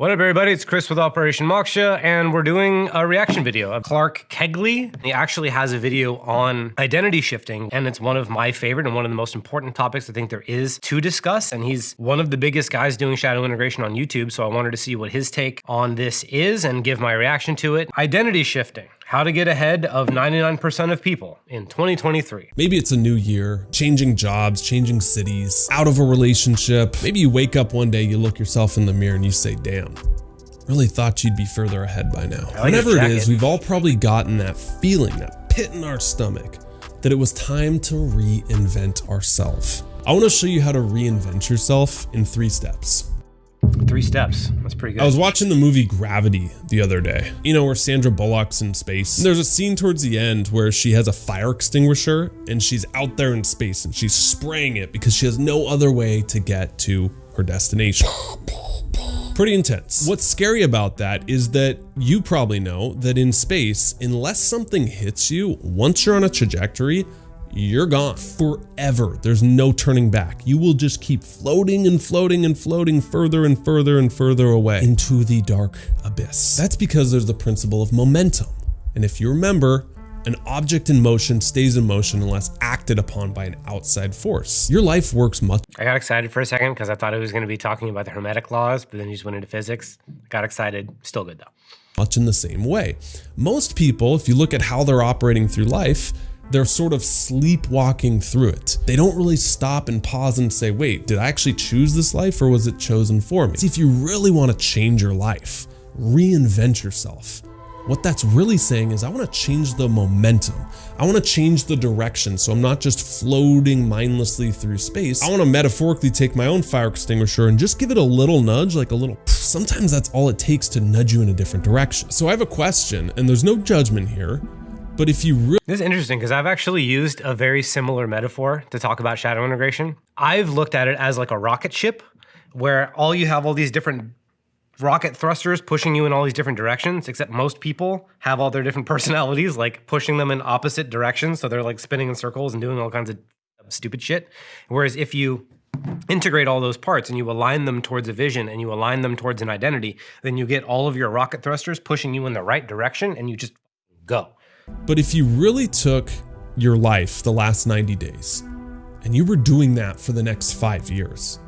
What up, everybody? It's Chris with Operation Moksha, and we're doing a reaction video of Clark Kegley. He actually has a video on identity shifting, and it's one of my favorite and one of the most important topics I think there is to discuss. And he's one of the biggest guys doing shadow integration on YouTube, so I wanted to see what his take on this is and give my reaction to it. Identity shifting. How to get ahead of 99% of people in 2023. Maybe it's a new year, changing jobs, changing cities, out of a relationship. Maybe you wake up one day, you look yourself in the mirror and you say, damn, really thought you'd be further ahead by now. Whenever it is, we've all probably gotten that feeling, that pit in our stomach, that it was time to reinvent ourselves. I want to show you how to reinvent yourself in 3 steps. 3 steps. That's pretty good. I was watching the movie Gravity the other day, you know, where Sandra Bullock's in space. And there's a scene towards the end where she has a fire extinguisher and she's out there in space and she's spraying it because she has no other way to get to her destination. Pretty intense. What's scary about that is that you probably know that in space, unless something hits you, once you're on a trajectory, you're gone forever. There's no turning back. You will just keep floating and floating and floating further and further and further away into the dark abyss. That's because there's the principle of momentum. And if you remember, an object in motion stays in motion unless acted upon by an outside force. Your life works much. I got excited for a second because I thought it was going to be talking about the Hermetic laws, but then you just went into physics. Got excited. Still good though. Much in the same way. Most people, if you look at how they're operating through life, they're sort of sleepwalking through it. They don't really stop and pause and say, wait, did I actually choose this life or was it chosen for me? See, if you really want to change your life, reinvent yourself, what that's really saying is I want to change the momentum. I want to change the direction so I'm not just floating mindlessly through space. I want to metaphorically take my own fire extinguisher and just give it a little nudge, like a little, sometimes that's all it takes to nudge you in a different direction. So I have a question, and there's no judgment here. But if you really— This is interesting because I've actually used a very similar metaphor to talk about shadow integration. I've looked at it as like a rocket ship where you have all these different rocket thrusters pushing you in all these different directions, except most people have all their different personalities, like pushing them in opposite directions. So they're like spinning in circles and doing all kinds of stupid shit. Whereas if you integrate all those parts and you align them towards a vision and you align them towards an identity, then you get all of your rocket thrusters pushing you in the right direction and you just go. But if you really took your life the last 90 days and you were doing that for the next 5 years,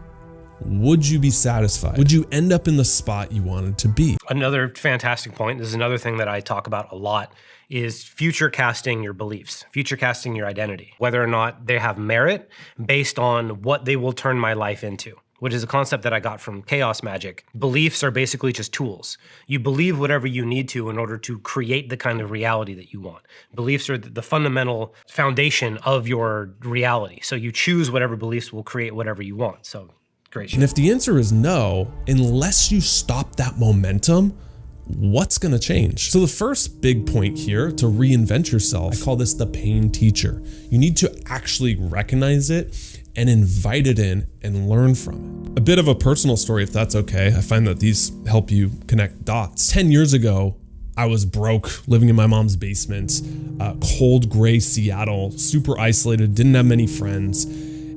would you be satisfied? Would you end up in the spot you wanted to be? Another fantastic point, this is another thing that I talk about a lot, is future casting your beliefs, future casting your identity, whether or not they have merit based on what they will turn my life into, which is a concept that I got from chaos magic. Beliefs are basically just tools. You believe whatever you need to in order to create the kind of reality that you want. Beliefs are the fundamental foundation of your reality. So you choose whatever beliefs will create whatever you want. So great shit. And if the answer is no, unless you stop that momentum, what's gonna change? So the first big point here to reinvent yourself, I call this the pain teacher. You need to actually recognize it and invite it in and learn from it. A bit of a personal story, if that's okay. I find that these help you connect dots. 10 years ago, I was broke, living in my mom's basement, cold gray Seattle, super isolated, didn't have many friends.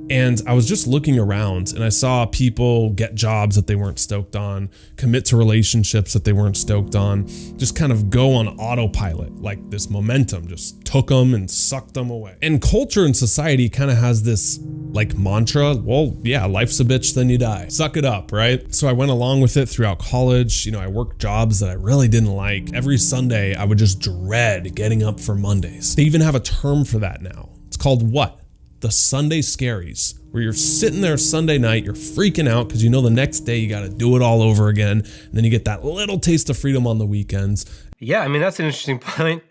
And I was just looking around and I saw people get jobs that they weren't stoked on, commit to relationships that they weren't stoked on, just kind of go on autopilot, like this momentum just took them and sucked them away. And culture and society kind of has this like mantra, well, yeah, life's a bitch, then you die. Suck it up, right? So I went along with it throughout college. You know, I worked jobs that I really didn't like. Every Sunday, I would just dread getting up for Mondays. They even have a term for that now. It's called what? The Sunday scaries, where you're sitting there Sunday night, you're freaking out because you know the next day you got to do it all over again. And then you get that little taste of freedom on the weekends. Yeah, I mean, that's an interesting point.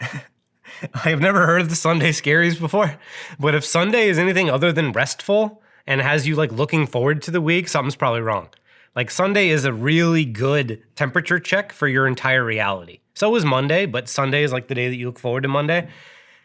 I've never heard of the Sunday scaries before, but if Sunday is anything other than restful and has you like looking forward to the week, something's probably wrong. Like Sunday is a really good temperature check for your entire reality. So is Monday, but Sunday is like the day that you look forward to Monday.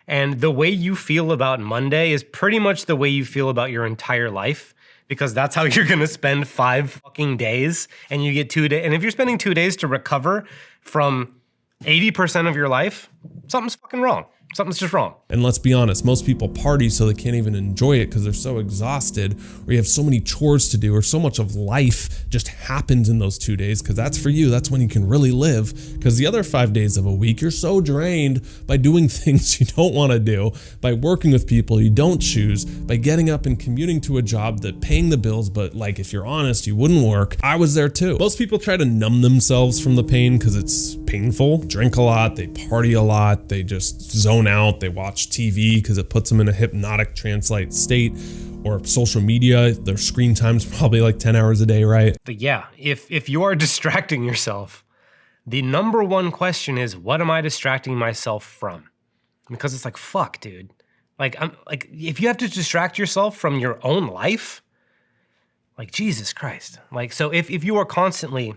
And the way you feel about Monday is pretty much the way you feel about your entire life, because that's how you're gonna spend 5 fucking days and you get 2 days. And if you're spending 2 days to recover from 80% of your life, something's fucking wrong. Something's just wrong. And let's be honest, most people party so they can't even enjoy it because they're so exhausted, or you have so many chores to do, or so much of life just happens in those 2 days, because that's for you. That's when you can really live, because the other 5 days of a week, you're so drained by doing things you don't want to do, by working with people you don't choose, by getting up and commuting to a job that paying the bills, but like, if you're honest, you wouldn't work. I was there too. Most people try to numb themselves from the pain because it's painful. Drink a lot, they party a lot, they just zone out, they watch TV because it puts them in a hypnotic trance-like state, or social media, their screen time's probably like 10 hours a day, right? But yeah, if you are distracting yourself, the number one question is, what am I distracting myself from? Because it's like, fuck, dude. Like, if you have to distract yourself from your own life, like, Jesus Christ. Like, so if you are constantly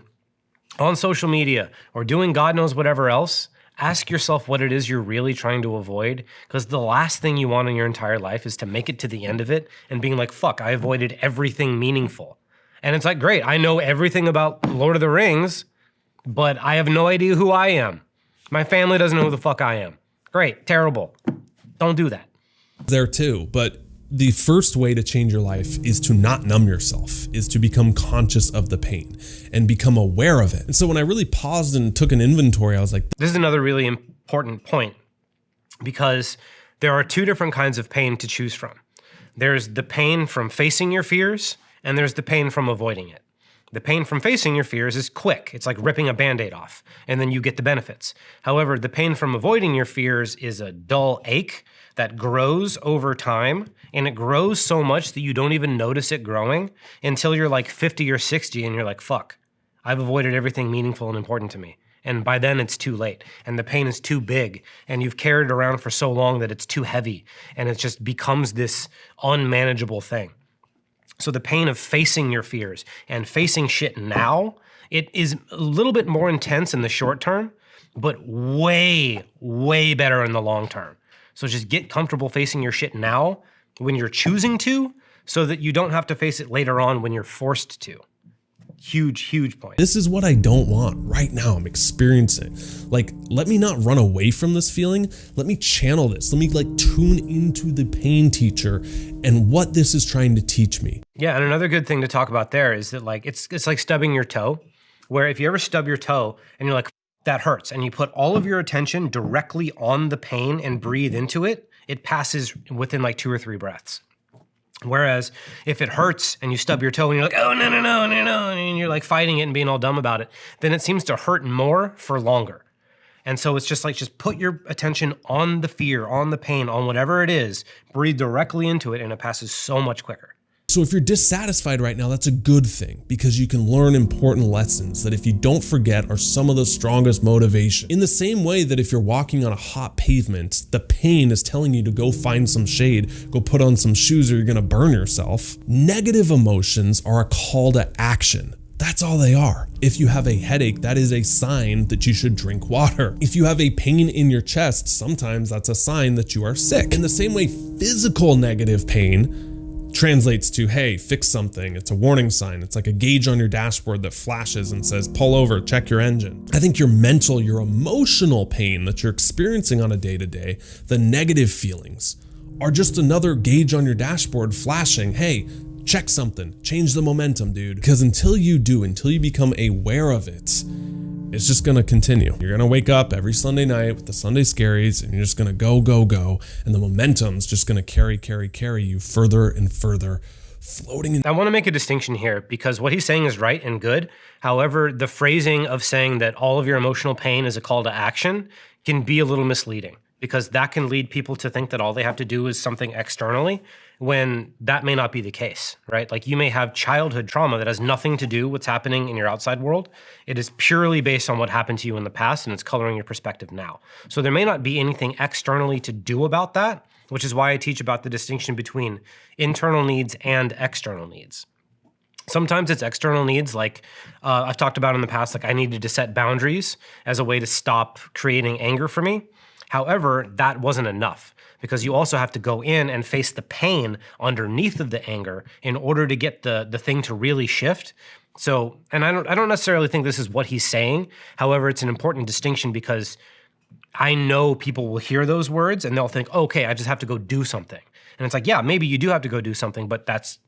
on social media or doing God knows whatever else, ask yourself what it is you're really trying to avoid, because the last thing you want in your entire life is to make it to the end of it and being like, fuck, I avoided everything meaningful. And it's like, great, I know everything about Lord of the Rings, but I have no idea who I am. My family doesn't know who the fuck I am. Great, terrible. Don't do that. There too, but the first way to change your life is to not numb yourself, is to become conscious of the pain and become aware of it. And so when I really paused and took an inventory, I was like, this is another really important point, because there are two different kinds of pain to choose from. There's the pain from facing your fears, and there's the pain from avoiding it. The pain from facing your fears is quick. It's like ripping a Band-Aid off, and then you get the benefits. However, the pain from avoiding your fears is a dull ache that grows over time, and it grows so much that you don't even notice it growing until you're like 50 or 60, and you're like, fuck, I've avoided everything meaningful and important to me. And by then it's too late, and the pain is too big, and you've carried it around for so long that it's too heavy, and it just becomes this unmanageable thing. So the pain of facing your fears and facing shit now, it is a little bit more intense in the short term, but way, way better in the long term. So just get comfortable facing your shit now when you're choosing to, so that you don't have to face it later on when you're forced to. Huge, huge point. this is what I don't want right now. I'm experiencing. Like, let me not run away from this feeling. Let me channel this. Let me like tune into the pain teacher and what this is trying to teach me. Yeah, and another good thing to talk about there is that like it's like stubbing your toe, where if you ever stub your toe and you're like, that hurts, and you put all of your attention directly on the pain and breathe into it, it passes within like 2 or 3 breaths. Whereas if it hurts and you stub your toe and you're like, oh, no, and you're like fighting it and being all dumb about it, then it seems to hurt more for longer. And so it's just like, just put your attention on the fear, on the pain, on whatever it is, breathe directly into it, and it passes so much quicker. So if you're dissatisfied right now, that's a good thing, because you can learn important lessons that, if you don't forget, are some of the strongest motivation. In the same way that if you're walking on a hot pavement, the pain is telling you to go find some shade, go put on some shoes, or you're gonna burn yourself. Negative emotions are a call to action. That's all they are. If you have a headache, that is a sign that you should drink water. If you have a pain in your chest, sometimes that's a sign that you are sick. In the same way, physical negative pain translates to, hey, fix something. It's a warning sign. It's like a gauge on your dashboard that flashes and says, pull over, check your engine. I think your mental, your emotional pain that you're experiencing on a day-to-day, the negative feelings, are just another gauge on your dashboard flashing, hey, check something, change the momentum, dude. Because until you do, until you become aware of it, it's just gonna continue. You're gonna wake up every Sunday night with the Sunday scaries, and you're just gonna go, and the momentum's just gonna carry you further and further, floating in. I want to make a distinction here, because what he's saying is right and good. However, the phrasing of saying that all of your emotional pain is a call to action can be a little misleading, because that can lead people to think that all they have to do is something externally, when that may not be the case, right? Like, you may have childhood trauma that has nothing to do with what's happening in your outside world. It is purely based on what happened to you in the past, and it's coloring your perspective now. So there may not be anything externally to do about that, which is why I teach about the distinction between internal needs and external needs. Sometimes it's external needs, like I've talked about in the past, like I needed to set boundaries as a way to stop creating anger for me. However, that wasn't enough, because you also have to go in and face the pain underneath of the anger in order to get the thing to really shift. So, and I don't necessarily think this is what he's saying. However, it's an important distinction, because I know people will hear those words and they'll think, okay, I just have to go do something. And it's like, yeah, maybe you do have to go do something, but that's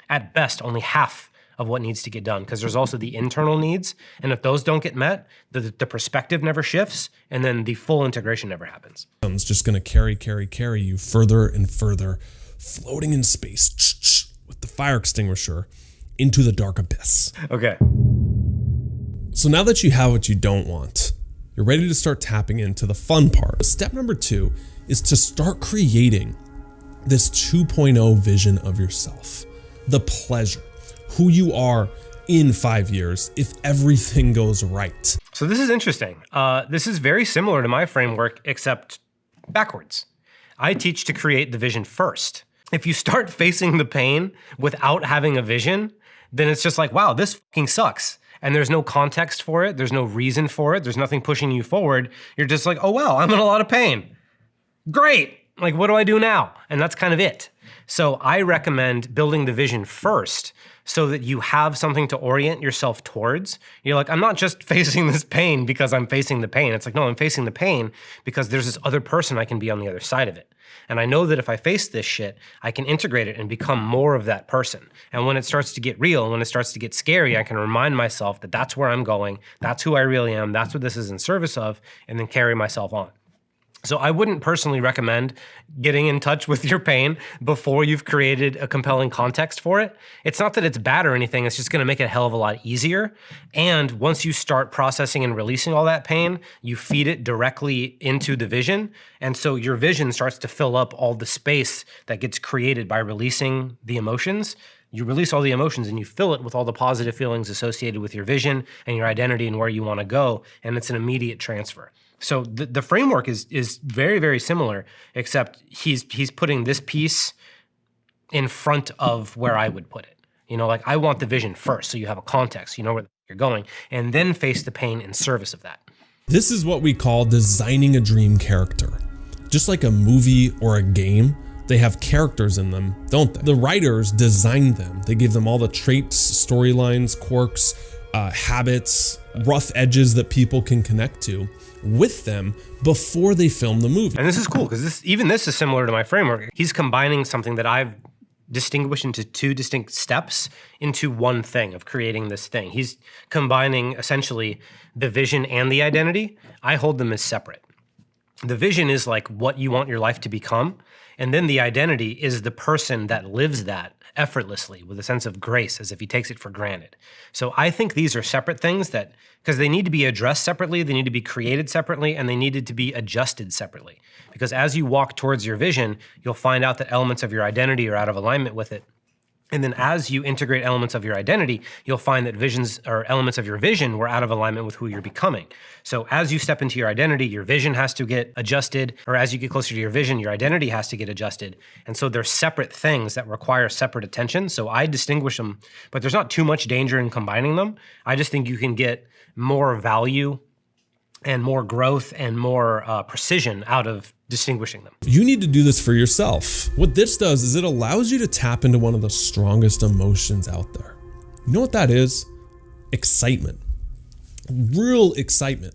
at best only half of what needs to get done, because there's also the internal needs. And if those don't get met, the perspective never shifts, and then the full integration never happens. It's just going to carry you further and further, floating in space with the fire extinguisher into the dark abyss. Okay. So now that you have what you don't want, you're ready to start tapping into the fun part. Step number 2 is to start creating this 2.0 vision of yourself. The pleasure, who you are in 5 years if everything goes right. So this is interesting. This is very similar to my framework, except backwards. I teach to create the vision first. If you start facing the pain without having a vision, then it's just like, wow, this fucking sucks. And there's no context for it. There's no reason for it. There's nothing pushing you forward. You're just like, oh, wow, I'm in a lot of pain. Great. Like, what do I do now? And that's kind of it. So I recommend building the vision first so that you have something to orient yourself towards. You're like, I'm not just facing this pain because I'm facing the pain. It's like, no, I'm facing the pain because there's this other person I can be on the other side of it. And I know that if I face this shit, I can integrate it and become more of that person. And when it starts to get real, when it starts to get scary, I can remind myself that that's where I'm going, that's who I really am, that's what this is in service of, and then carry myself on. So I wouldn't personally recommend getting in touch with your pain before you've created a compelling context for it. It's not that it's bad or anything, it's just gonna make it a hell of a lot easier. And once you start processing and releasing all that pain, you feed it directly into the vision. And so your vision starts to fill up all the space that gets created by releasing the emotions. You release all the emotions and you fill it with all the positive feelings associated with your vision and your identity and where you wanna go. And it's an immediate transfer. So the framework is very, very similar, except he's putting this piece in front of where I would put it. You know, like I want the vision first, so you have a context, you know where you're going, and then face the pain in service of that. This is what we call designing a dream character. Just like a movie or a game, they have characters in them, don't they? The writers designed them. They give them all the traits, storylines, quirks, habits, rough edges that people can connect to with them before they film the movie. And this is cool because this is similar to my framework. He's combining something that I've distinguished into 2 distinct steps into one thing of creating this thing. He's combining essentially the vision and the identity. I hold them as separate. The vision is like what you want your life to become. And then the identity is the person that lives that effortlessly with a sense of grace, as if he takes it for granted. So I think these are separate things that, because they need to be addressed separately, they need to be created separately, and they needed to be adjusted separately. Because as you walk towards your vision, you'll find out that elements of your identity are out of alignment with it. And then as you integrate elements of your identity, you'll find that visions or elements of your vision were out of alignment with who you're becoming. So as you step into your identity, your vision has to get adjusted, or as you get closer to your vision, your identity has to get adjusted. And so they're separate things that require separate attention. So I distinguish them, but there's not too much danger in combining them. I just think you can get more value and more growth and more precision out of distinguishing them. You need to do this for yourself. What this does is it allows you to tap into one of the strongest emotions out there. You know what that is? Excitement. Real excitement.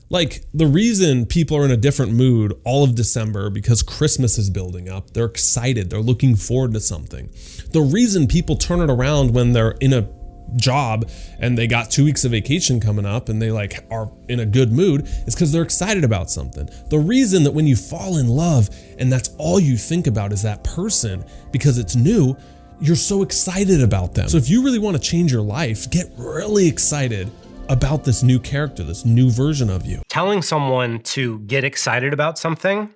Like the reason people are in a different mood all of December because Christmas is building up. They're excited. They're looking forward to something. The reason people turn it around when they're in a job and they got 2 weeks of vacation coming up and they like are in a good mood is because they're excited about something. The reason that when you fall in love and that's all you think about is that person because it's new, you're so excited about them. So if you really want to change your life, get really excited about this new character, this new version of you. Telling someone to get excited about something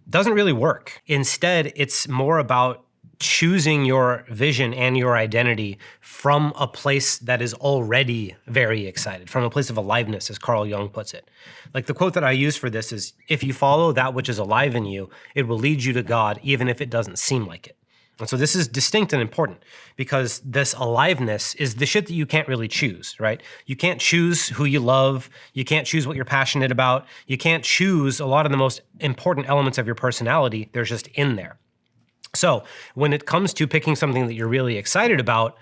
doesn't really work. Instead, it's more about choosing your vision and your identity from a place that is already very excited, from a place of aliveness, as Carl Jung puts it. Like the quote that I use for this is, if you follow that which is alive in you, it will lead you to God, even if it doesn't seem like it. And so this is distinct and important because this aliveness is the shit that you can't really choose, right? You can't choose who you love. You can't choose what you're passionate about. You can't choose a lot of the most important elements of your personality. They're just in there. So when it comes to picking something that you're really excited about,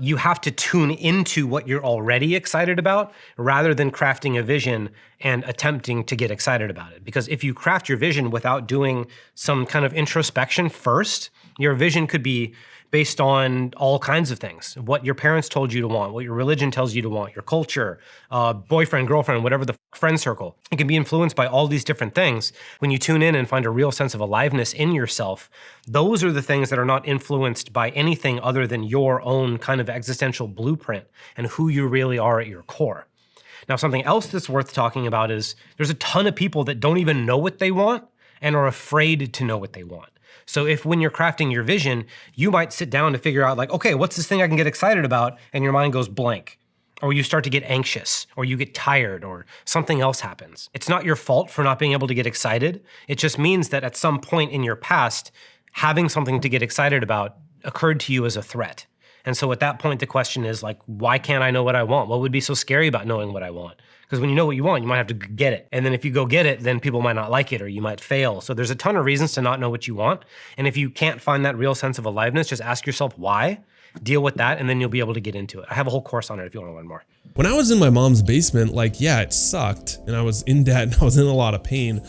you have to tune into what you're already excited about rather than crafting a vision and attempting to get excited about it. Because if you craft your vision without doing some kind of introspection first, your vision could be based on all kinds of things. What your parents told you to want, what your religion tells you to want, your culture, boyfriend, girlfriend, whatever the friend circle. It can be influenced by all these different things. When you tune in and find a real sense of aliveness in yourself, those are the things that are not influenced by anything other than your own kind of existential blueprint and who you really are at your core. Now, something else that's worth talking about is there's a ton of people that don't even know what they want and are afraid to know what they want. So if when you're crafting your vision, you might sit down to figure out like, okay, what's this thing I can get excited about? And your mind goes blank, or you start to get anxious, or you get tired, or something else happens. It's not your fault for not being able to get excited. It just means that at some point in your past, having something to get excited about occurred to you as a threat. And so at that point, the question is like, why can't I know what I want? What would be so scary about knowing what I want? Because when you know what you want, you might have to get it. And then if you go get it, then people might not like it or you might fail. So there's a ton of reasons to not know what you want. And if you can't find that real sense of aliveness, just ask yourself why, deal with that, and then you'll be able to get into it. I have a whole course on it if you want to learn more. When I was in my mom's basement, like, yeah, it sucked and I was in debt and I was in a lot of pain,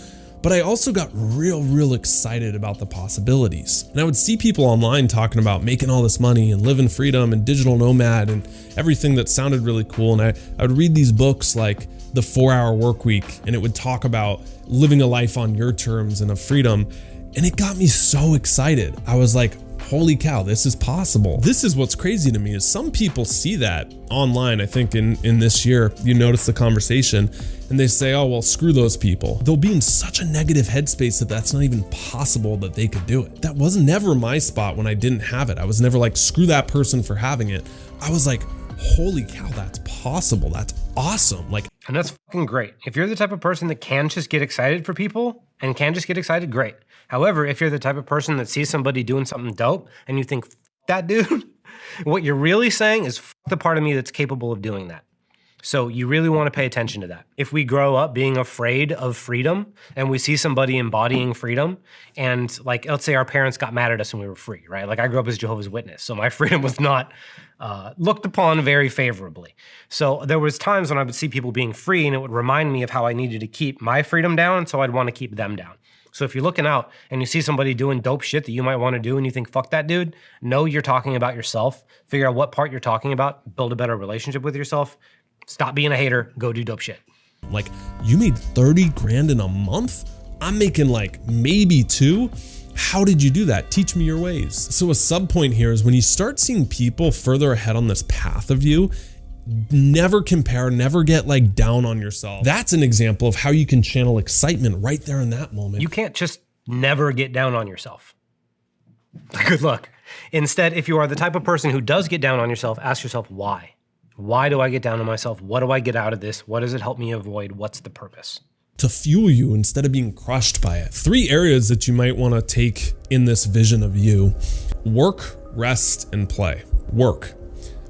but I also got real excited about the possibilities. And I would see people online talking about making all this money and living freedom and digital nomad and everything that sounded really cool. And I would read these books like The 4-Hour Workweek, and it would talk about living a life on your terms and of freedom. And it got me so excited. I was like, holy cow, this is possible. This is what's crazy to me is some people see that online. I think in this year, you notice the conversation and they say, oh, well, screw those people. They'll be in such a negative headspace that that's not even possible that they could do it. That was never my spot when I didn't have it. I was never like, screw that person for having it. I was like, holy cow, that's possible. That's awesome. Like, and that's fucking great. If you're the type of person that can just get excited for people and can just get excited, great. However, if you're the type of person that sees somebody doing something dope and you think, that dude, what you're really saying is the part of me that's capable of doing that. So you really want to pay attention to that. If we grow up being afraid of freedom and we see somebody embodying freedom and like, let's say our parents got mad at us when we were free, right? Like I grew up as Jehovah's Witness, so my freedom was not looked upon very favorably. So there was times when I would see people being free and it would remind me of how I needed to keep my freedom down, so I'd want to keep them down. So if you're looking out and you see somebody doing dope shit that you might want to do and you think, fuck that dude, know you're talking about yourself, figure out what part you're talking about, build a better relationship with yourself, stop being a hater, go do dope shit. Like, you made 30 grand in a month? I'm making like maybe 2. How did you do that? Teach me your ways. So a sub point here is when you start seeing people further ahead on this path of you, never compare, never get like down on yourself. That's an example of how you can channel excitement right there in that moment. You can't just never get down on yourself. Good luck. Instead, if you are the type of person who does get down on yourself, ask yourself why. Why do I get down on myself? What do I get out of this? What does it help me avoid? What's the purpose? To fuel you instead of being crushed by it. 3 areas that you might want to take in this vision of you: work, rest, and play. Work.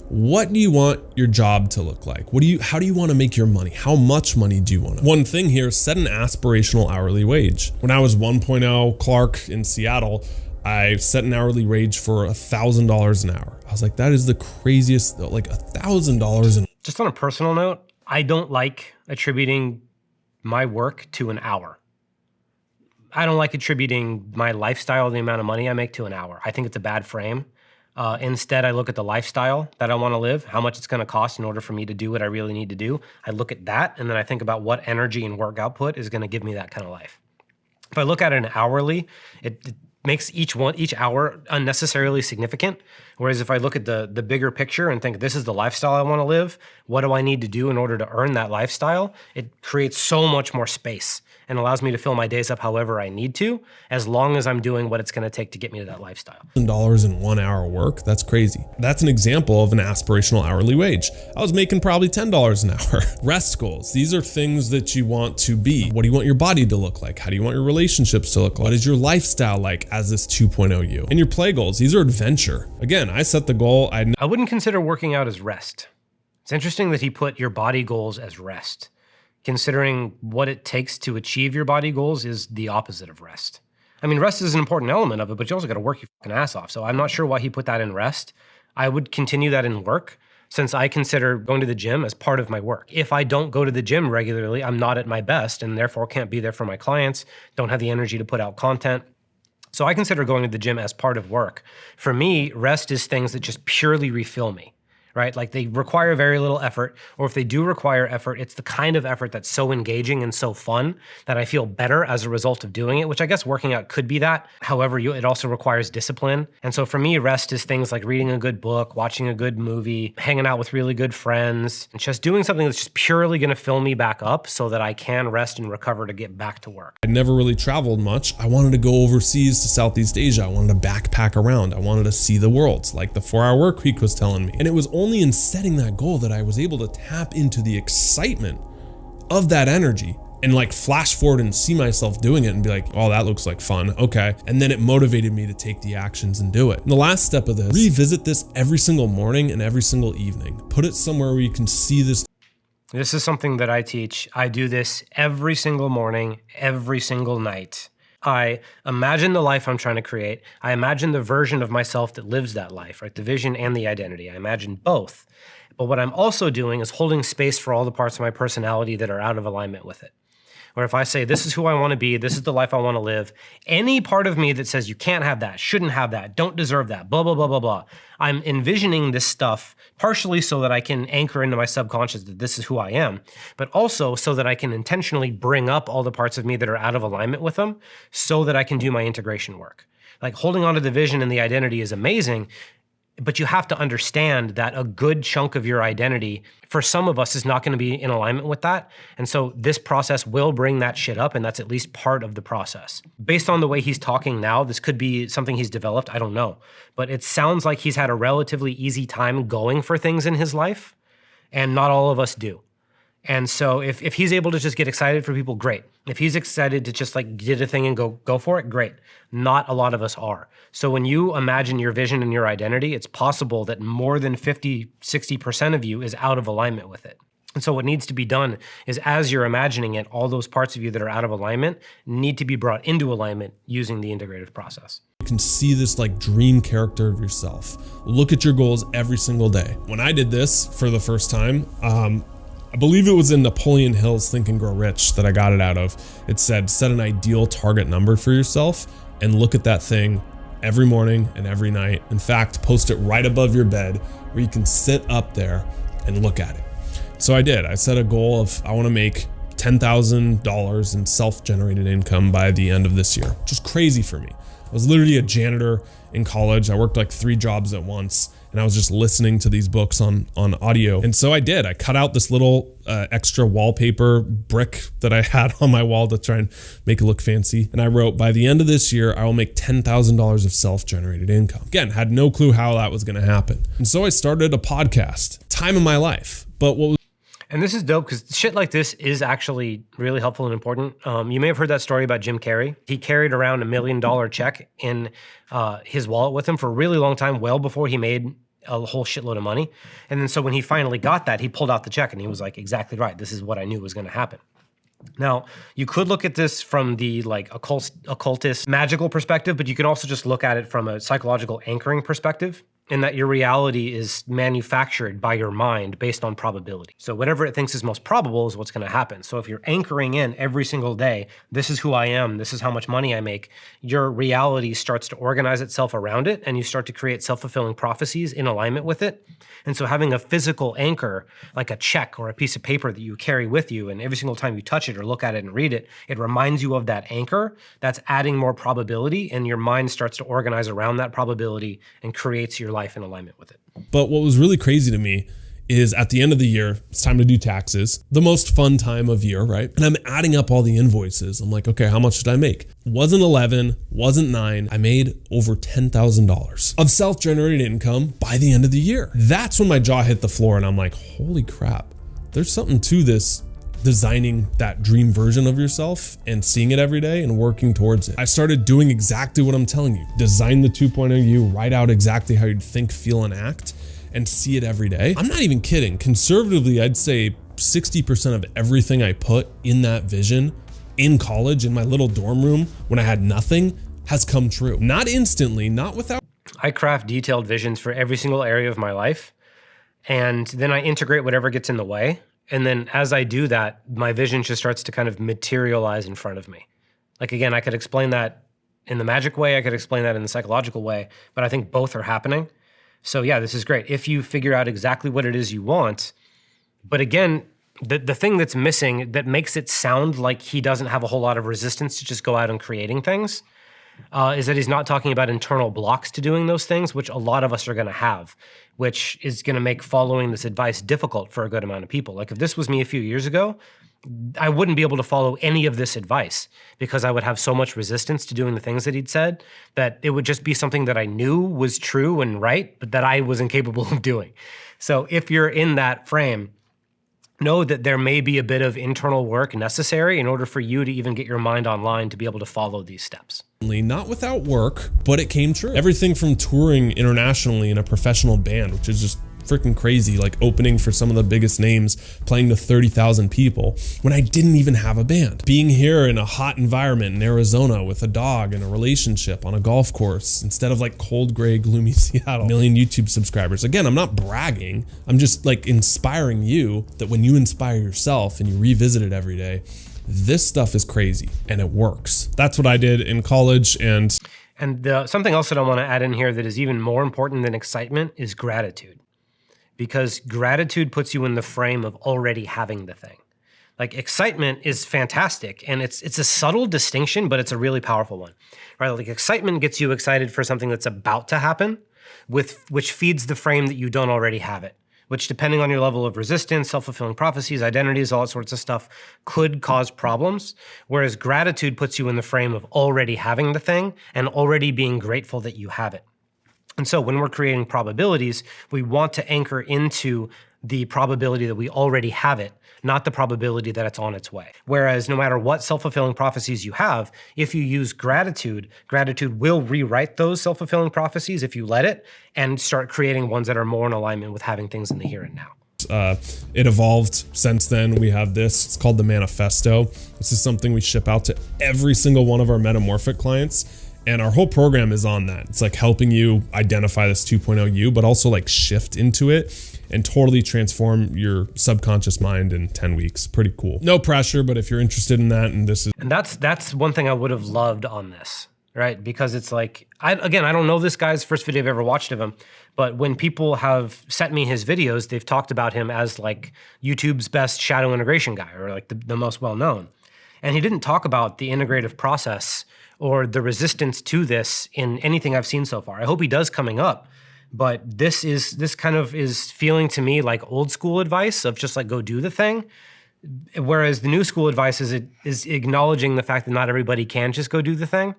What do you want your job to look like? How do you want to make your money? How much money do you want? One thing here, set an aspirational hourly wage. When I was 1.0 Clark in Seattle, I set an hourly wage for $1,000 an hour. I was like, that is the craziest, like $1,000. Just on a personal note, I don't like attributing my work to an hour. I don't like attributing my lifestyle, the amount of money I make, to an hour. I think it's a bad frame. Instead, I look at the lifestyle that I want to live, how much it's going to cost in order for me to do what I really need to do. I look at that, and then I think about what energy and work output is going to give me that kind of life. If I look at it hourly, it makes each hour unnecessarily significant. Whereas if I look at the bigger picture and think, this is the lifestyle I want to live, what do I need to do in order to earn that lifestyle? It creates so much more space and allows me to fill my days up however I need to, as long as I'm doing what it's going to take to get me to that lifestyle. $1,000 in 1 hour work, that's crazy. That's an example of an aspirational hourly wage. I was making probably $10 an hour. Rest goals, these are things that you want to be. What do you want your body to look like? How do you want your relationships to look like? What is your lifestyle like as this 2.0 you? And your play goals, these are adventure. Again, I set the goal. I wouldn't consider working out as rest. It's interesting that he put your body goals as rest, considering what it takes to achieve your body goals is the opposite of rest. I mean, rest is an important element of it, but you also got to work your fucking ass off. So I'm not sure why he put that in rest. I would continue that in work, since I consider going to the gym as part of my work. If I don't go to the gym regularly, I'm not at my best and therefore can't be there for my clients, don't have the energy to put out content. So I consider going to the gym as part of work. For me, rest is things that just purely refill me, right? Like they require very little effort, or if they do require effort, it's the kind of effort that's so engaging and so fun that I feel better as a result of doing it, which I guess working out could be that. However, it also requires discipline. And so for me, rest is things like reading a good book, watching a good movie, hanging out with really good friends, and just doing something that's just purely going to fill me back up so that I can rest and recover to get back to work. I never really traveled much. I wanted to go overseas to Southeast Asia. I wanted to backpack around. I wanted to see the world, like the 4-hour work week was telling me. And it was only in setting that goal that I was able to tap into the excitement of that energy and like flash forward and see myself doing it and be like, oh, that looks like fun. Okay. And then it motivated me to take the actions and do it. And the last step of this, revisit this every single morning and every single evening. Put it somewhere where you can see this. This is something that I teach. I do this every single morning, every single night. I imagine the life I'm trying to create. I imagine the version of myself that lives that life, right? The vision and the identity. I imagine both. But what I'm also doing is holding space for all the parts of my personality that are out of alignment with it. Where if I say, this is who I want to be, this is the life I want to live, any part of me that says you can't have that, shouldn't have that, don't deserve that, blah, blah, blah, blah, blah. I'm envisioning this stuff partially so that I can anchor into my subconscious that this is who I am, but also so that I can intentionally bring up all the parts of me that are out of alignment with them so that I can do my integration work. Like holding on to the vision and the identity is amazing, but you have to understand that a good chunk of your identity, for some of us, is not going to be in alignment with that. And so this process will bring that shit up, and that's at least part of the process. Based on the way he's talking now, this could be something he's developed, I don't know. But it sounds like he's had a relatively easy time going for things in his life, and not all of us do. And so if he's able to just get excited for people, great. If he's excited to just like get a thing and go for it, great. Not a lot of us are. So when you imagine your vision and your identity, it's possible that more than 50, 60% of you is out of alignment with it. And so what needs to be done is as you're imagining it, all those parts of you that are out of alignment need to be brought into alignment using the integrative process. You can see this like dream character of yourself. Look at your goals every single day. When I did this for the first time, I believe it was in Napoleon Hill's Think and Grow Rich that I got it out of. It said, set an ideal target number for yourself and look at that thing every morning and every night. In fact, post it right above your bed where you can sit up there and look at it. So I did. I set a goal of I want to make $10,000 in self-generated income by the end of this year, which is crazy for me. I was literally a janitor in college. I worked like 3 jobs at once. And I was just listening to these books on audio. And so I did. I cut out this little extra wallpaper brick that I had on my wall to try and make it look fancy. And I wrote, by the end of this year, I will make $10,000 of self-generated income. Again, had no clue how that was going to happen. And so I started a podcast, time of my life. But what was And this is dope because shit like this is actually really helpful and important. You may have heard that story about Jim Carrey. He carried around $1 million check in his wallet with him for a really long time, well before he made a whole shitload of money. And then so when he finally got that, he pulled out the check and he was like, exactly right. This is what I knew was going to happen. Now, you could look at this from the like occultist, magical perspective, but you can also just look at it from a psychological anchoring perspective, in that your reality is manufactured by your mind based on probability. So whatever it thinks is most probable is what's going to happen. So if you're anchoring in every single day, this is who I am, this is how much money I make, your reality starts to organize itself around it, and you start to create self-fulfilling prophecies in alignment with it. And so having a physical anchor, like a check or a piece of paper that you carry with you, and every single time you touch it or look at it and read it, it reminds you of that anchor. That's adding more probability, and your mind starts to organize around that probability and creates your life in alignment with it. But what was really crazy to me is at the end of the year, it's time to do taxes, the most fun time of year, right? And I'm adding up all the invoices. I'm like, okay, how much did I make? Wasn't 11, wasn't 9. I made over $10,000 of self-generated income by the end of the year. That's when my jaw hit the floor and I'm like, holy crap, there's something to this designing that dream version of yourself and seeing it every day and working towards it. I started doing exactly what I'm telling you. Design the 2.0 you, write out exactly how you'd think, feel, and act, and see it every day. I'm not even kidding. Conservatively, I'd say 60% of everything I put in that vision in college, in my little dorm room when I had nothing, has come true. Not instantly, not without. I craft detailed visions for every single area of my life, and then I integrate whatever gets in the way. And then as I do that, my vision just starts to kind of materialize in front of me. Like, again, I could explain that in the magic way, I could explain that in the psychological way, but I think both are happening. So yeah, this is great. If you figure out exactly what it is you want, but again, the thing that's missing that makes it sound like he doesn't have a whole lot of resistance to just go out and creating things is that he's not talking about internal blocks to doing those things, which a lot of us are going to have, which is going to make following this advice difficult for a good amount of people. Like if this was me a few years ago, I wouldn't be able to follow any of this advice because I would have so much resistance to doing the things that he'd said that it would just be something that I knew was true and right, but that I was incapable of doing. So if you're in that frame, know that there may be a bit of internal work necessary in order for you to even get your mind online to be able to follow these steps. Not without work, but it came true. Everything from touring internationally in a professional band, which is just freaking crazy, like opening for some of the biggest names, playing to 30,000 people when I didn't even have a band. Being here in a hot environment in Arizona with a dog and a relationship on a golf course instead of like cold, gray, gloomy Seattle. 1 million YouTube subscribers. Again, I'm not bragging. I'm just like inspiring you that when you inspire yourself and you revisit it every day, this stuff is crazy and it works. That's what I did in college. And something else that I want to add in here that is even more important than excitement is gratitude. Because gratitude puts you in the frame of already having the thing. Like excitement is fantastic, and it's a subtle distinction, but it's a really powerful one, right? Like excitement gets you excited for something that's about to happen, which feeds the frame that you don't already have it, which depending on your level of resistance, self-fulfilling prophecies, identities, all that sorts of stuff could cause problems. Whereas gratitude puts you in the frame of already having the thing and already being grateful that you have it. And so when we're creating probabilities, we want to anchor into the probability that we already have it, not the probability that it's on its way. Whereas no matter what self-fulfilling prophecies you have, if you use gratitude, gratitude will rewrite those self-fulfilling prophecies if you let it and start creating ones that are more in alignment with having things in the here and now. It evolved since then. We have this, it's called the Manifesto. This is something we ship out to every single one of our metamorphic clients. And our whole program is on that. It's like helping you identify this 2.0 you, but also like shift into it and totally transform your subconscious mind in 10 weeks. Pretty cool. No pressure, but if you're interested in that, and that's one thing I would have loved on this, right? Because it's like, I don't know this guy's first video I've ever watched of him, but when people have sent me his videos, they've talked about him as like YouTube's best shadow integration guy, or like the most well-known. And he didn't talk about the integrative process or the resistance to this in anything I've seen so far. I hope he does coming up, but this kind of is feeling to me like old school advice of just like go do the thing. Whereas the new school advice is acknowledging the fact that not everybody can just go do the thing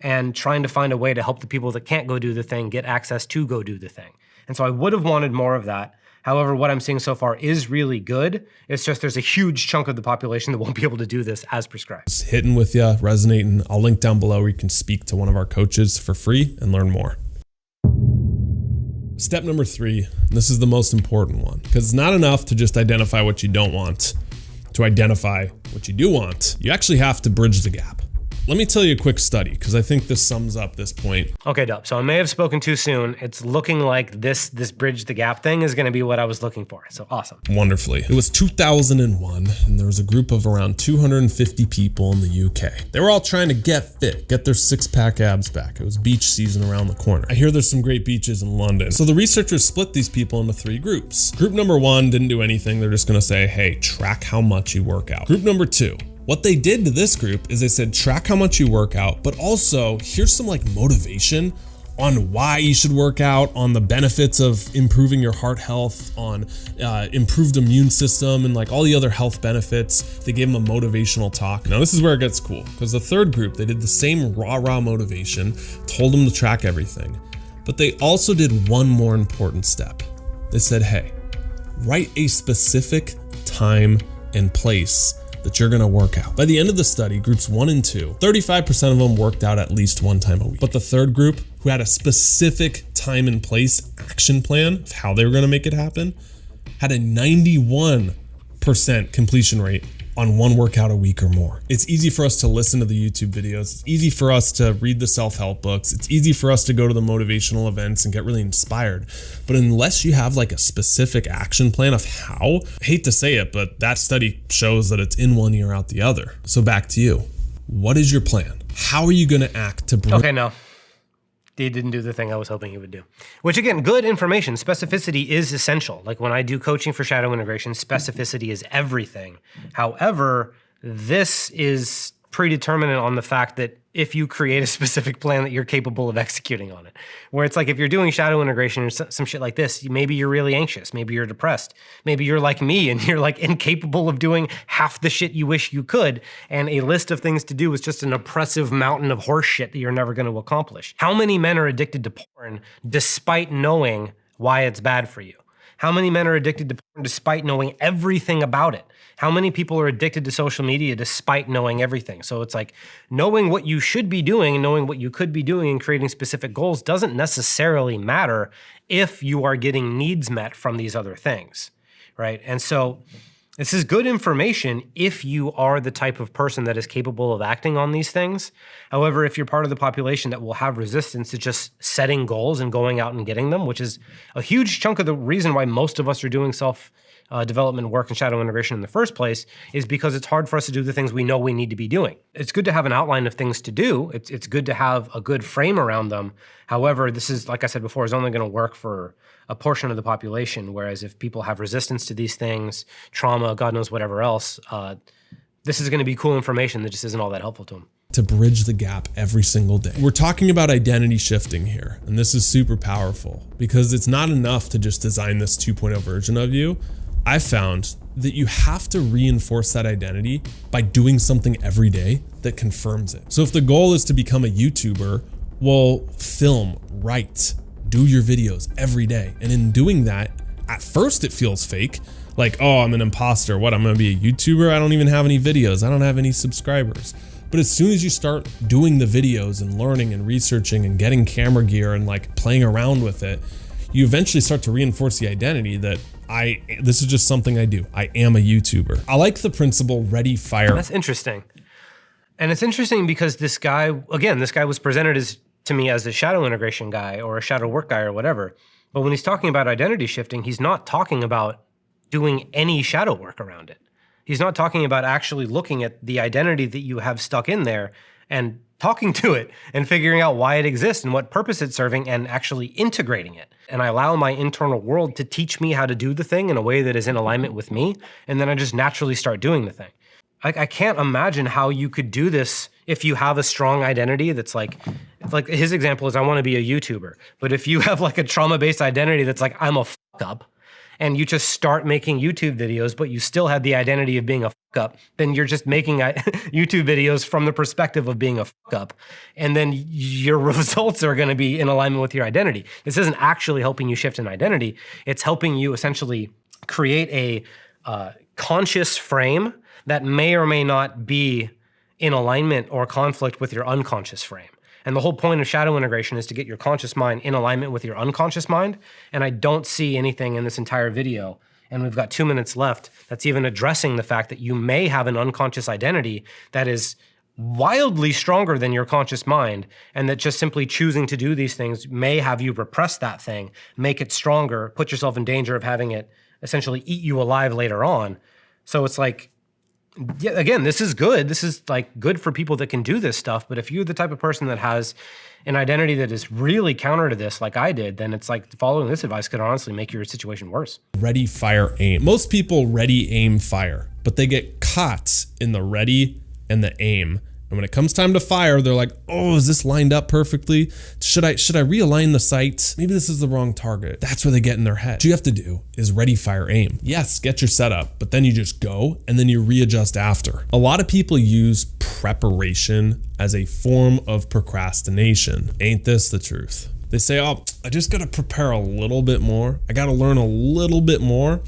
and trying to find a way to help the people that can't go do the thing get access to go do the thing. And so I would have wanted more of that. However, what I'm seeing so far is really good. It's just there's a huge chunk of the population that won't be able to do this as prescribed. It's hitting with you, resonating. I'll link down below where you can speak to one of our coaches for free and learn more. Step number 3, and this is the most important one, because it's not enough to just identify what you don't want. To identify what you do want, you actually have to bridge the gap. Let me tell you a quick study, because I think this sums up this point. Okay, Dub. So I may have spoken too soon. It's looking like this bridge the gap thing is going to be what I was looking for. So awesome. Wonderfully. It was 2001, and there was a group of around 250 people in the UK. They were all trying to get fit, get their six-pack abs back. It was beach season around the corner. I hear there's some great beaches in London. So the researchers split these people into 3 groups. Group number 1 didn't do anything. They're just going to say, hey, track how much you work out. Group number 2. What they did to this group is they said, track how much you work out, but also here's some like motivation on why you should work out, on the benefits of improving your heart health, on improved immune system, and like all the other health benefits. They gave them a motivational talk. Now this is where it gets cool, because the third group, they did the same raw motivation, told them to track everything, but they also did one more important step. They said, hey, write a specific time and place that you're gonna work out. By the end of the study, groups 1 and 2, 35% of them worked out at least 1 time a week. But the third group, who had a specific time and place action plan of how they were gonna make it happen, had a 91% completion rate on one workout a week or more. It's easy for us to listen to the YouTube videos. It's easy for us to read the self-help books. It's easy for us to go to the motivational events and get really inspired. But unless you have like a specific action plan of how, I hate to say it, but that study shows that it's in one ear out the other. So back to you. What is your plan? How are you going to act to bring... Okay, no. He didn't do the thing I was hoping he would do. Which again, good information. Specificity is essential. Like when I do coaching for shadow integration, specificity is everything. However, this is predeterminant on the fact that if you create a specific plan that you're capable of executing on it. Where it's like if you're doing shadow integration or some shit like this, maybe you're really anxious, maybe you're depressed, maybe you're like me and you're like incapable of doing half the shit you wish you could, and a list of things to do is just an oppressive mountain of horse shit that you're never going to accomplish. How many men are addicted to porn despite knowing why it's bad for you? How many men are addicted to porn despite knowing everything about it? How many people are addicted to social media despite knowing everything? So it's like knowing what you should be doing and knowing what you could be doing and creating specific goals doesn't necessarily matter if you are getting needs met from these other things, right? And so this is good information if you are the type of person that is capable of acting on these things. However, if you're part of the population that will have resistance to just setting goals and going out and getting them, which is a huge chunk of the reason why most of us are doing self-development work and shadow integration in the first place, is because it's hard for us to do the things we know we need to be doing. It's good to have an outline of things to do. It's good to have a good frame around them. However, this is, like I said before, is only going to work for a portion of the population, whereas if people have resistance to these things, trauma, God knows whatever else, this is going to be cool information that just isn't all that helpful to them. To bridge the gap every single day. We're talking about identity shifting here, and this is super powerful because it's not enough to just design this 2.0 version of you. I've found that you have to reinforce that identity by doing something every day that confirms it. So if the goal is to become a YouTuber, well, film, write, do your videos every day. And in doing that, at first it feels fake. Like, oh, I'm an imposter. What, I'm gonna be a YouTuber? I don't even have any videos. I don't have any subscribers. But as soon as you start doing the videos and learning and researching and getting camera gear and like playing around with it, you eventually start to reinforce the identity that this is just something I do. I am a YouTuber. I like the principle ready, fire. That's interesting. And it's interesting because this guy was presented to me as a shadow integration guy or a shadow work guy or whatever. But when he's talking about identity shifting, he's not talking about doing any shadow work around it. He's not talking about actually looking at the identity that you have stuck in there and talking to it and figuring out why it exists and what purpose it's serving and actually integrating it. And I allow my internal world to teach me how to do the thing in a way that is in alignment with me. And then I just naturally start doing the thing. I can't imagine how you could do this if you have a strong identity that's like his example is I want to be a YouTuber. But if you have like a trauma-based identity that's like, I'm a fuck up, and you just start making YouTube videos, but you still have the identity of being a fuck up, then you're just making YouTube videos from the perspective of being a fuck up. And then your results are going to be in alignment with your identity. This isn't actually helping you shift an identity. It's helping you essentially create a conscious frame that may or may not be in alignment or conflict with your unconscious frame. And the whole point of shadow integration is to get your conscious mind in alignment with your unconscious mind. And I don't see anything in this entire video, and we've got 2 minutes left, that's even addressing the fact that you may have an unconscious identity that is wildly stronger than your conscious mind, and that just simply choosing to do these things may have you repress that thing, make it stronger, put yourself in danger of having it essentially eat you alive later on. So it's like, yeah, again, this is good. This is like good for people that can do this stuff. But if you're the type of person that has an identity that is really counter to this, like I did, then it's like following this advice could honestly make your situation worse. Ready, fire, aim. Most people ready, aim, fire, but they get caught in the ready and the aim. And when it comes time to fire, they're like, oh, is this lined up perfectly? Should I realign the sights? Maybe this is the wrong target. That's where they get in their head. What you have to do is ready, fire, aim. Yes, get your setup, but then you just go and then you readjust after. A lot of people use preparation as a form of procrastination. Ain't this the truth? They say, oh, I just got to prepare a little bit more. I got to learn a little bit more,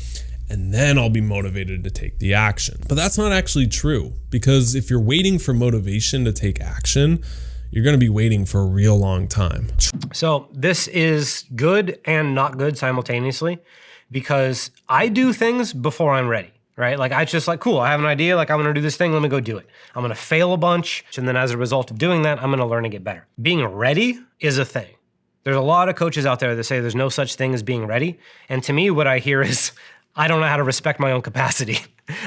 and then I'll be motivated to take the action. But that's not actually true, because if you're waiting for motivation to take action, you're going to be waiting for a real long time. So this is good and not good simultaneously, because I do things before I'm ready, right? Like I just like, cool, I have an idea, like I'm gonna do this thing, let me go do it. I'm gonna fail a bunch, and then as a result of doing that, I'm gonna learn and get better. Being ready is a thing. There's a lot of coaches out there that say there's no such thing as being ready. And to me, what I hear is, I don't know how to respect my own capacity.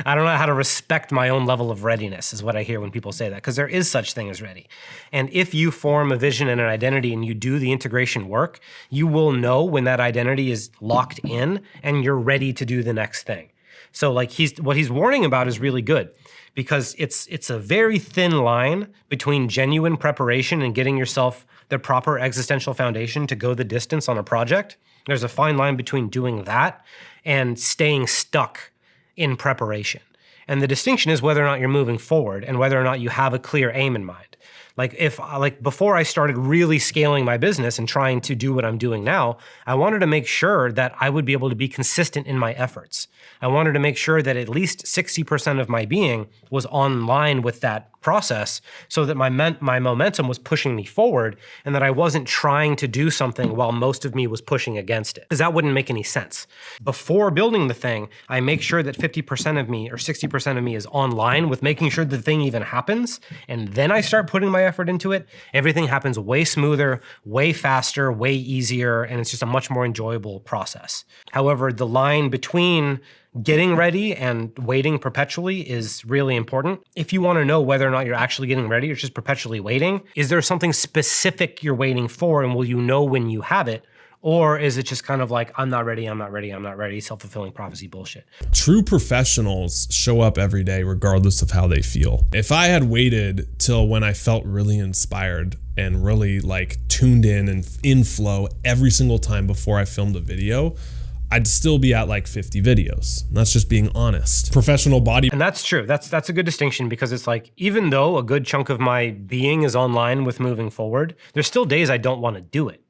I don't know how to respect my own level of readiness is what I hear when people say that, because there is such thing as ready. And if you form a vision and an identity and you do the integration work, you will know when that identity is locked in and you're ready to do the next thing. So like what he's warning about is really good, because it's a very thin line between genuine preparation and getting yourself the proper existential foundation to go the distance on a project. There's a fine line between doing that and staying stuck in preparation. And the distinction is whether or not you're moving forward and whether or not you have a clear aim in mind. Like before I started really scaling my business and trying to do what I'm doing now, I wanted to make sure that I would be able to be consistent in my efforts. I wanted to make sure that at least 60% of my being was online with that process, so that my momentum was pushing me forward and that I wasn't trying to do something while most of me was pushing against it, because that wouldn't make any sense. Before building the thing, I make sure that 50% of me or 60% of me is online with making sure the thing even happens, and then I start putting my effort into it. Everything happens way smoother, way faster, way easier, and it's just a much more enjoyable process. However, the line between getting ready and waiting perpetually is really important. If you want to know whether or not you're actually getting ready or just perpetually waiting, is there something specific you're waiting for, and will you know when you have it? Or is it just kind of like, I'm not ready, I'm not ready, I'm not ready, self-fulfilling prophecy bullshit? True professionals show up every day regardless of how they feel. If I had waited till when I felt really inspired and really like tuned in and in flow every single time before I filmed a video, I'd still be at like 50 videos. That's just being honest. Professional body. And that's true. That's a good distinction, because it's like, even though a good chunk of my being is online with moving forward, there's still days I don't want to do it.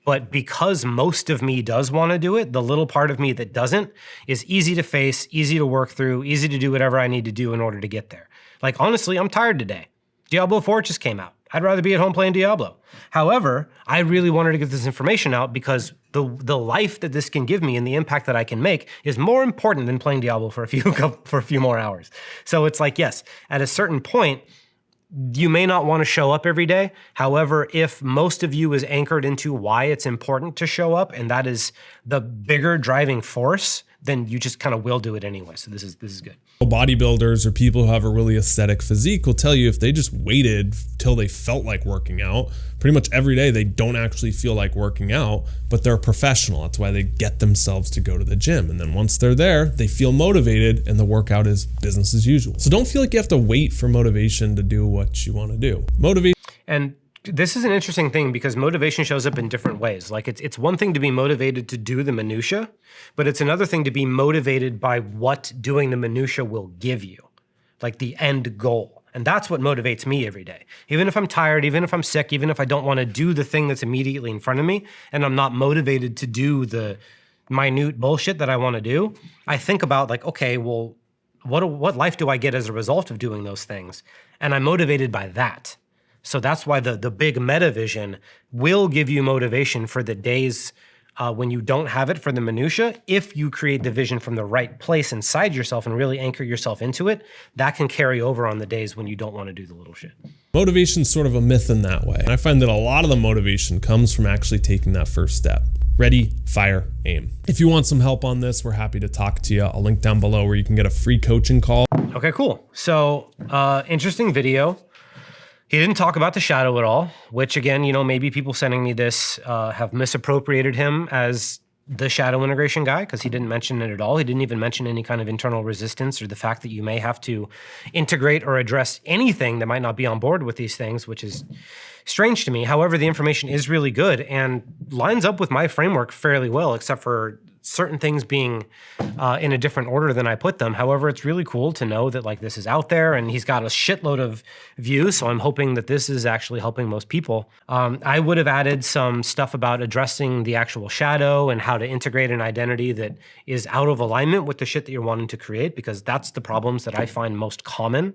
But because most of me does want to do it, the little part of me that doesn't is easy to face, easy to work through, easy to do whatever I need to do in order to get there. Like, honestly, I'm tired today. Diablo 4 just came out. I'd rather be at home playing Diablo. However, I really wanted to get this information out because the life that this can give me and the impact that I can make is more important than playing Diablo for a few more hours. So it's like, yes, at a certain point, you may not want to show up every day. However, if most of you is anchored into why it's important to show up, and that is the bigger driving force, then you just kind of will do it anyway. So this is good. Bodybuilders or people who have a really aesthetic physique will tell you if they just waited till they felt like working out, pretty much every day they don't actually feel like working out, but they're a professional. That's why they get themselves to go to the gym. And then once they're there, they feel motivated and the workout is business as usual. So don't feel like you have to wait for motivation to do what you want to do. And this is an interesting thing, because motivation shows up in different ways. Like it's one thing to be motivated to do the minutia, but it's another thing to be motivated by what doing the minutia will give you, like the end goal. And that's what motivates me every day. Even if I'm tired, even if I'm sick, even if I don't want to do the thing that's immediately in front of me, and I'm not motivated to do the minute bullshit that I want to do, I think about like, okay, well, what life do I get as a result of doing those things? And I'm motivated by that. So that's why the big meta vision will give you motivation for the days when you don't have it for the minutia. If you create the vision from the right place inside yourself and really anchor yourself into it, that can carry over on the days when you don't want to do the little shit. Motivation's sort of a myth in that way. And I find that a lot of the motivation comes from actually taking that first step. Ready, fire, aim. If you want some help on this, we're happy to talk to you. I'll link down below where you can get a free coaching call. Okay, cool. So interesting video. He didn't talk about the shadow at all, which again, maybe people sending me this have misappropriated him as the shadow integration guy, because he didn't mention it at all. He didn't even mention any kind of internal resistance or the fact that you may have to integrate or address anything that might not be on board with these things, which is strange to me. However, the information is really good and lines up with my framework fairly well, except for certain things being in a different order than I put them. However, it's really cool to know that like this is out there, and he's got a shitload of views. So I'm hoping that this is actually helping most people. I would have added some stuff about addressing the actual shadow and how to integrate an identity that is out of alignment with the shit that you're wanting to create, because that's the problems that I find most common,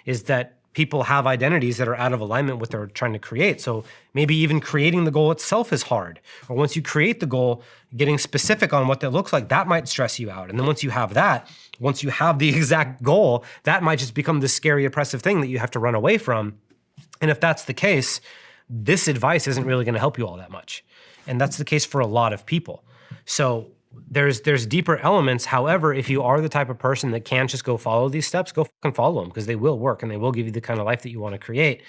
is that people have identities that are out of alignment with what they're trying to create. So maybe even creating the goal itself is hard. Or once you create the goal, getting specific on what that looks like, that might stress you out. And then once you have that, once you have the exact goal, that might just become this scary, oppressive thing that you have to run away from. And if that's the case, this advice isn't really going to help you all that much. And that's the case for a lot of people. So there's deeper elements. However, if you are the type of person that can just go follow these steps, go fucking follow them, because they will work and they will give you the kind of life that you want to create.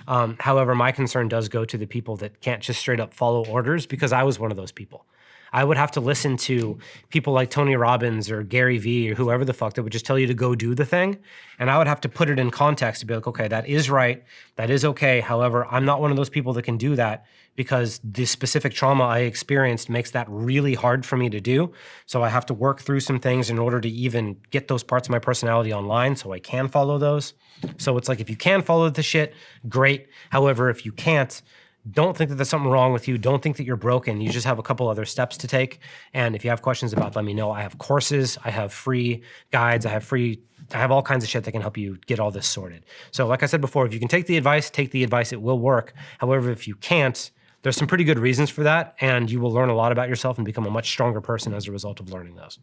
However, my concern does go to the people that can't just straight up follow orders, because I was one of those people. I would have to listen to people like Tony Robbins or Gary Vee or whoever the fuck that would just tell you to go do the thing. And I would have to put it in context to be like, okay, that is right. That is okay. However, I'm not one of those people that can do that, because the specific trauma I experienced makes that really hard for me to do. So I have to work through some things in order to even get those parts of my personality online so I can follow those. So it's like, if you can follow the shit, great. However, if you can't, don't think that there's something wrong with you. Don't think that you're broken. You just have a couple other steps to take. And if you have questions about, let me know. I have courses, I have free guides, I have all kinds of shit that can help you get all this sorted. So like I said before, if you can take the advice, it will work. However, if you can't, there's some pretty good reasons for that, and you will learn a lot about yourself and become a much stronger person as a result of learning those.